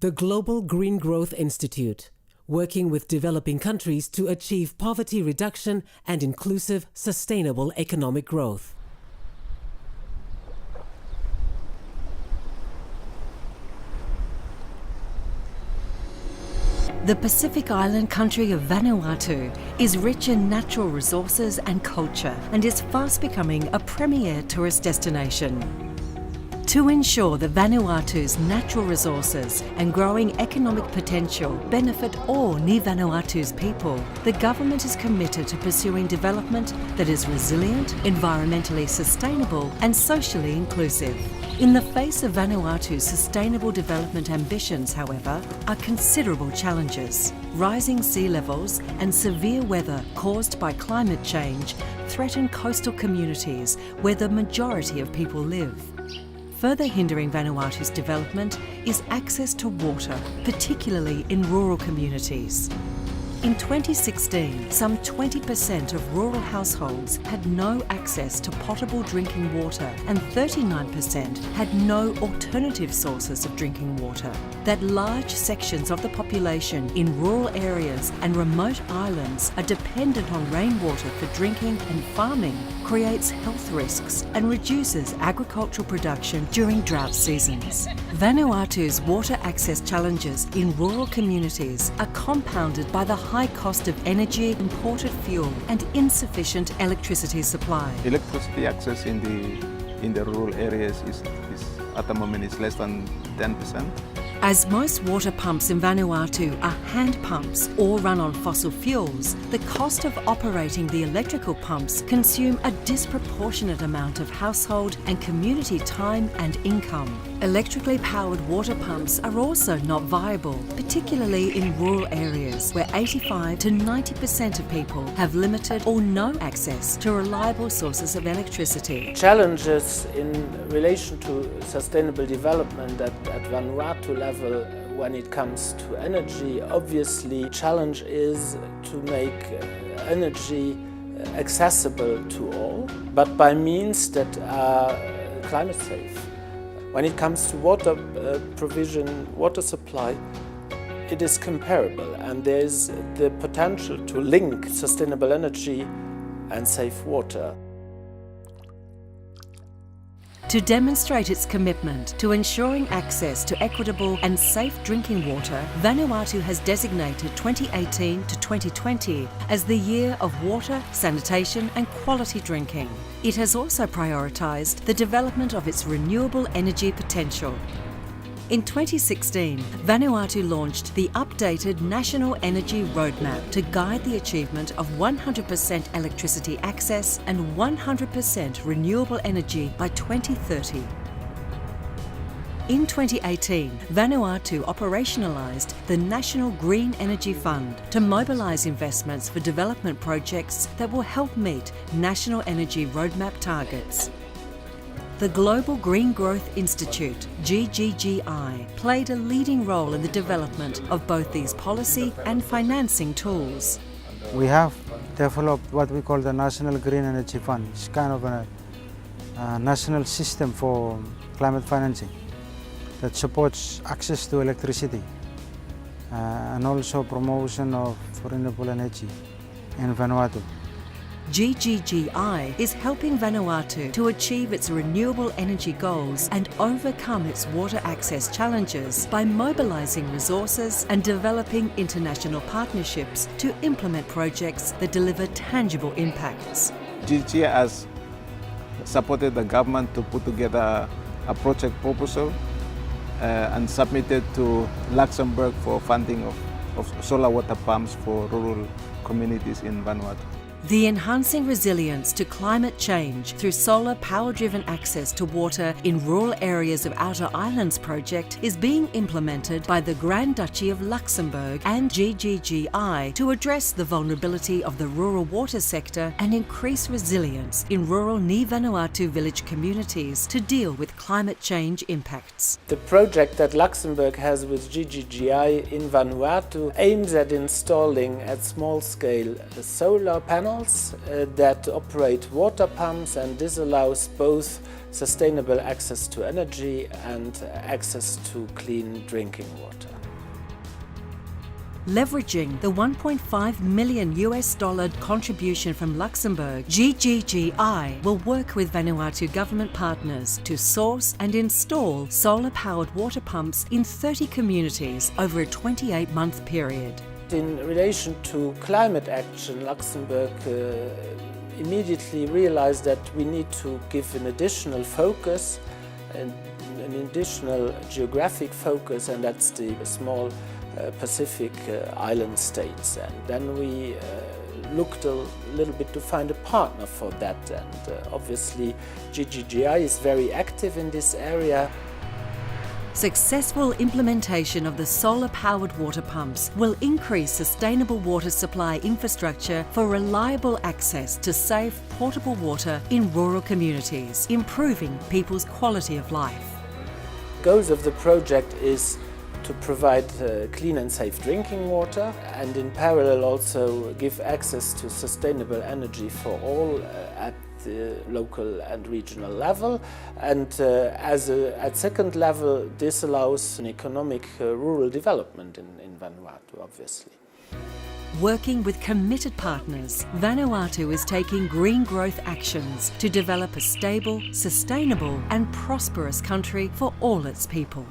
The Global Green Growth Institute, working with developing countries to achieve poverty reduction and inclusive, sustainable economic growth. The Pacific island country of Vanuatu is rich in natural resources and culture and is fast becoming a premier tourist destination. To ensure that Vanuatu's natural resources and growing economic potential benefit all Ni-Vanuatu's people, the government is committed to pursuing development that is resilient, environmentally sustainable and socially inclusive. In the face of Vanuatu's sustainable development ambitions, however, are considerable challenges. Rising sea levels and severe weather caused by climate change threaten coastal communities where the majority of people live. Further hindering Vanuatu's development is access to water, particularly in rural communities. In 2016, some 20% of rural households had no access to potable drinking water and 39% had no alternative sources of drinking water. That large sections of the population in rural areas and remote islands are dependent on rainwater for drinking and farming creates health risks and reduces agricultural production during drought seasons. Vanuatu's water access challenges in rural communities are compounded by the high cost of energy, imported fuel and insufficient electricity supply. Electricity access in the rural areas is at the moment is less than 10%. As most water pumps in Vanuatu are hand pumps or run on fossil fuels, the cost of operating the electrical pumps consume a disproportionate amount of household and community time and income. Electrically powered water pumps are also not viable, particularly in rural areas where 85 to 90% of people have limited or no access to reliable sources of electricity. Challenges in relation to sustainable development at Vanuatu level when it comes to energy, obviously challenge is to make energy accessible to all, but by means that are climate safe. When it comes to water provision, water supply, it is comparable and there is the potential to link sustainable energy and safe water. To demonstrate its commitment to ensuring access to equitable and safe drinking water, Vanuatu has designated 2018 to 2020 as the year of water, sanitation and quality drinking. It has also prioritised the development of its renewable energy potential. In 2016, Vanuatu launched the updated National Energy Roadmap to guide the achievement of 100% electricity access and 100% renewable energy by 2030. In 2018, Vanuatu operationalised the National Green Energy Fund to mobilise investments for development projects that will help meet National Energy Roadmap targets. The Global Green Growth Institute, GGGI, played a leading role in the development of both these policy and financing tools. We have developed what we call the National Green Energy Fund. It's kind of a national system for climate financing that supports access to electricity and also promotion of renewable energy in Vanuatu. GGGI is helping Vanuatu to achieve its renewable energy goals and overcome its water access challenges by mobilising resources and developing international partnerships to implement projects that deliver tangible impacts. GGGI has supported the government to put together a project proposal and submitted to Luxembourg for funding of solar water pumps for rural communities in Vanuatu. The Enhancing Resilience to Climate Change through Solar Power-Driven Access to Water in Rural Areas of Outer Islands project is being implemented by the Grand Duchy of Luxembourg and GGGI to address the vulnerability of the rural water sector and increase resilience in rural Ni-Vanuatu village communities to deal with climate change impacts. The project that Luxembourg has with GGGI in Vanuatu aims at installing at small scale solar panels that operate water pumps, and this allows both sustainable access to energy and access to clean drinking water. Leveraging the $1.5 million contribution from Luxembourg, GGGI will work with Vanuatu government partners to source and install solar-powered water pumps in 30 communities over a 28-month period. In relation to climate action, Luxembourg immediately realized that we need to give an additional focus and an additional geographic focus, and that's the small Pacific island states. And then we looked a little bit to find a partner for that, and obviously GGGI is very active in this area. Successful implementation of the solar-powered water pumps will increase sustainable water supply infrastructure for reliable access to safe, portable water in rural communities, improving people's quality of life. Goals of the project is to provide clean and safe drinking water, and in parallel also give access to sustainable energy for all at the local and regional level. And at second level, this allows an economic rural development in Vanuatu, obviously. Working with committed partners, Vanuatu is taking green growth actions to develop a stable, sustainable and prosperous country for all its people.